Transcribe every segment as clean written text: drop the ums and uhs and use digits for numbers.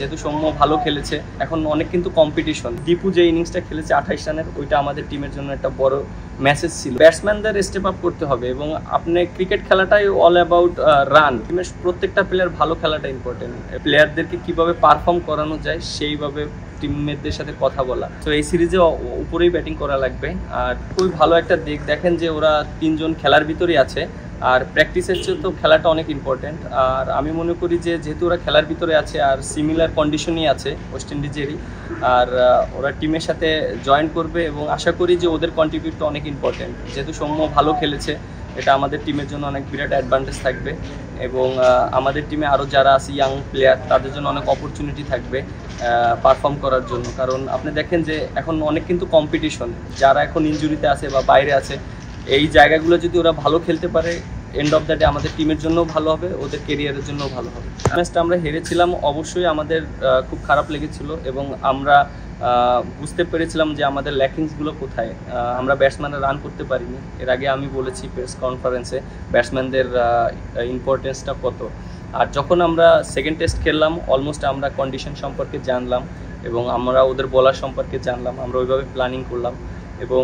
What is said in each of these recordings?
যেহেতু সৌম্য ভালো খেলেছে, এখন অনেক কিন্তু কম্পিটিশন। দীপু যে ইনিংসটা খেলেছে 28 রানের, ওইটা আমাদের টিমের জন্য একটা বড় মেসেজ ছিল। ব্যাটসম্যানদের স্টেপ আপ করতে হবে এবং আপনি ক্রিকেট খেলাটাই অল অ্যাবাউট রান। টিমের প্রত্যেকটা প্লেয়ার ভালো খেলাটা ইম্পর্টেন্ট। প্লেয়ারদেরকে কিভাবে পারফর্ম করানো যায় সেইভাবে টিমমেটদের সাথে কথা বলা। তো এই সিরিজে উপরেই ব্যাটিং করা লাগবে। আর খুবই ভালো একটা দিক দেখেন যে ওরা 3 জন খেলার ভিতরেই আছে, আর প্র্যাকটিসের চেয়ে তো খেলাটা অনেক ইম্পর্টেন্ট। আর আমি মনে করি যে যেহেতু ওরা খেলার ভিতরে আছে আর সিমিলার কন্ডিশনই আছে ওয়েস্ট ইন্ডিজেরই, আর ওরা টিমের সাথে জয়েন করবে এবং আশা করি যে ওদের কন্ট্রিবিউটটা অনেক ইম্পর্টেন্ট। যেহেতু সৌম্য ভালো খেলেছে, এটা আমাদের টিমের জন্য অনেক বিরাট অ্যাডভান্টেজ থাকবে এবং আমাদের টিমে আরও যারা আছে ইয়াং প্লেয়ার, তাদের জন্য অনেক অপরচুনিটি থাকবে পারফর্ম করার জন্য। কারণ আপনি দেখেন যে এখন অনেক কিন্তু কম্পিটিশন, যারা এখন ইনজুরিতে আছে বা বাইরে আছে, এই জায়গাগুলো যদি ওরা ভালো খেলতে পারে, এন্ড অফ দ্য ডে আমাদের টিমের জন্যও ভালো হবে, ওদের কেরিয়ারের জন্যও ভালো হবে। ম্যাচটা আমরা হেরেছিলাম, অবশ্যই আমাদের খুব খারাপ লেগেছিল এবং আমরা বুঝতে পেরেছিলাম যে আমাদের ল্যাকিংসগুলো কোথায়। আমরা ব্যাটসম্যানরা রান করতে পারিনি। এর আগে আমি বলেছি প্রেস কনফারেন্সে ব্যাটসম্যানদের ইম্পর্টেন্সটা কত। আর যখন আমরা সেকেন্ড টেস্ট খেললাম, অলমোস্ট আমরা কন্ডিশন সম্পর্কে জানলাম এবং আমরা ওদের বোলার সম্পর্কে জানলাম, আমরা ওইভাবে প্ল্যানিং করলাম এবং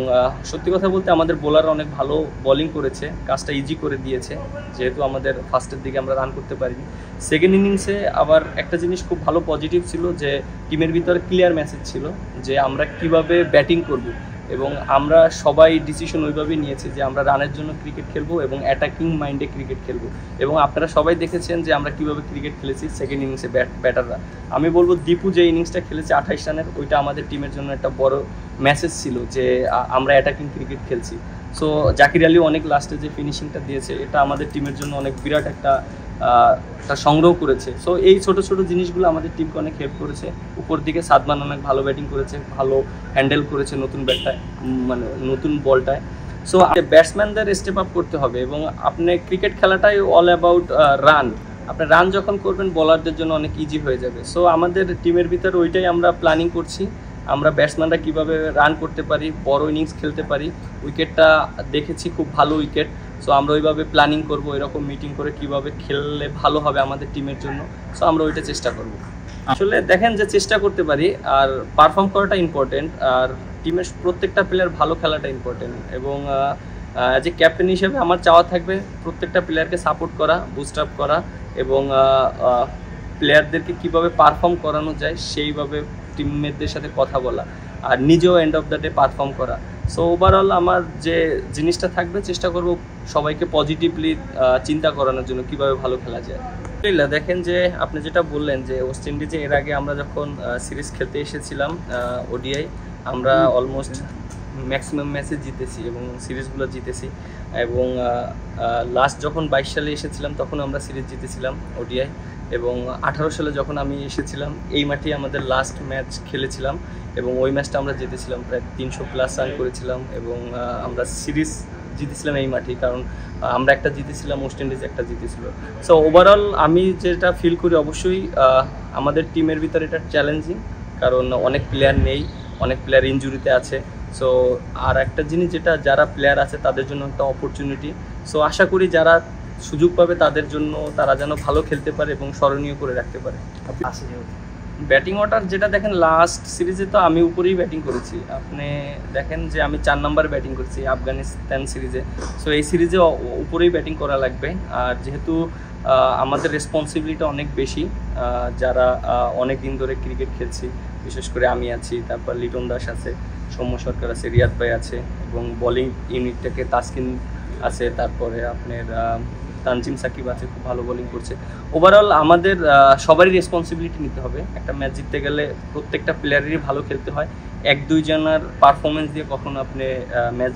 সত্যি কথা বলতে আমাদের বোলাররা অনেক ভালো বোলিং করেছে, কাজটা ইজি করে দিয়েছে। যেহেতু আমাদের ফার্স্টের দিকে আমরা রান করতে পারিনি, সেকেন্ড ইনিংসে আবার একটা জিনিস খুব ভালো পজিটিভ ছিল যে টিমের ভিতরে ক্লিয়ার মেসেজ ছিল যে আমরা কিভাবে ব্যাটিং করব এবং আমরা সবাই ডিসিশন ওইভাবেই নিয়েছি যে আমরা রানের জন্য ক্রিকেট খেলবো এবং অ্যাটাকিং মাইন্ডে ক্রিকেট খেলবো। এবং আপনারা সবাই দেখেছেন যে আমরা কিভাবে ক্রিকেট খেলেছি সেকেন্ড ইনিংসে ব্যাটাররা। আমি বলবো দীপু যে ইনিংসটা খেলেছে 28 রানের, ওইটা আমাদের টিমের জন্য একটা বড় মেসেজ ছিল যে আমরা অ্যাটাকিং ক্রিকেট খেলছি। সো জাকির আলী অনেক লাস্টে যে ফিনিশিংটা দিয়েছে, এটা আমাদের টিমের জন্য অনেক বিরাট একটা সংগ্রহ করেছে। সো এই ছোট ছোট জিনিসগুলো আমাদের টিমকে অনেক হেল্প করেছে। উপর দিকে সাদমান অনেক ভালো ব্যাটিং করেছে, ভালো হ্যান্ডেল করেছে নতুন ব্যাটটায়, মানে নতুন বলটায়। সো ব্যাটসম্যানদের স্টেপ আপ করতে হবে এবং আপনি ক্রিকেট খেলাটাই অল অ্যাবাউট রান। আপনি রান যখন করবেন, বলারদের জন্য অনেক ইজি হয়ে যাবে। সো আমাদের টিমের ভিতরে ওইটাই আমরা প্ল্যানিং করছি, আমরা ব্যাটসম্যানরা কীভাবে রান করতে পারি, বড় ইনিংস খেলতে পারি। উইকেটটা দেখেছি খুব ভালো উইকেট। সো আমরা ওইভাবে প্ল্যানিং করবো, এরকম মিটিং করে কীভাবে খেললে ভালো হবে আমাদের টিমের জন্য। সো আমরা ওইটা চেষ্টা করব। আসলে দেখেন যে চেষ্টা করতে পারি আর পারফর্ম করাটা ইম্পর্টেন্ট, আর টিমের প্রত্যেকটা প্লেয়ার ভালো খেলাটা ইম্পর্টেন্ট। এবং যে ক্যাপ্টেন হিসেবে আমার চাওয়া থাকবে প্রত্যেকটা প্লেয়ারকে সাপোর্ট করা, বুস্ট আপ করা এবং প্লেয়ারদেরকে কীভাবে পারফর্ম করানো যায় সেইভাবে টিমমেটদের সাথে কথা বলা, আর নিজেও end of the day perform করা। সো ওভারঅল আমার যে জিনিসটা থাকবে, চেষ্টা করব সবাইকে পজিটিভলি চিন্তা করানোর জন্য কীভাবে ভালো খেলা যায়। দেখেন যে আপনি যেটা বললেন যে ওয়েস্ট ইন্ডিজে এর আগে আমরা যখন সিরিজ খেলতে এসেছিলাম ওডিআই, আমরা অলমোস্ট ম্যাক্সিমাম ম্যাচে জিতেছি এবং সিরিজগুলো জিতেছি। এবং লাস্ট যখন 22 সালে এসেছিলাম তখন আমরা সিরিজ জিতেছিলাম ওডিআই। এবং 18 সালে যখন আমি এসেছিলাম এই মাঠে আমাদের লাস্ট ম্যাচ খেলেছিলাম এবং ওই ম্যাচটা আমরা জিতেছিলাম, প্রায় 300+ রান করেছিলাম এবং আমরা সিরিজ জিতেছিলাম এই মাঠেই, কারণ আমরা একটা জিতেছিলাম, ওয়েস্ট ইন্ডিজ একটা জিতেছিল। সো ওভারঅল আমি যেটা ফিল করি, অবশ্যই আমাদের টিমের ভিতরে এটা চ্যালেঞ্জিং, কারণ অনেক প্লেয়ার নেই, অনেক প্লেয়ার ইনজুরিতে আছে। সো আর একটা জিনিস যেটা, যারা প্লেয়ার আছে তাদের জন্য একটা অপরচুনিটি। সো আশা করি যারা সুযোগ পাবে তাদের জন্য তারা যেন ভালো খেলতে পারে এবং স্মরণীয় করে রাখতে পারে। ব্যাটিং অর্ডার যেটা দেখেন, লাস্ট সিরিজে তো আমি উপরেই ব্যাটিং করেছি। আপনি দেখেন যে আমি 4 নম্বরে ব্যাটিং করছি আফগানিস্তান সিরিজে। সো এই সিরিজে উপরেই ব্যাটিং করা লাগবে। আর যেহেতু আমাদের রেসপন্সিবিলিটি অনেক বেশি, যারা অনেক দিন ধরে ক্রিকেট খেলছি, বিশেষ করে আমি আছি, তারপর লিটন দাস আছে, সৌম্য সরকার আছে, রিয়াদ ভাই আছে এবং বোলিং ইউনিটটাকে তাসকিন আছে, তারপরে আপনার তানজিম সাকিব আছে, খুব ভালো বোলিং করছে। ওভারঅল আমাদের সবারই রেসপন্সিবিলিটি নিতে হবে। একটা ম্যাচ জিততে গেলে প্রত্যেকটা প্লেয়ারেরই ভালো খেলতে হয়, 1-2 জনের পারফরমেন্স দিয়ে কখনো আপনি ম্যাচ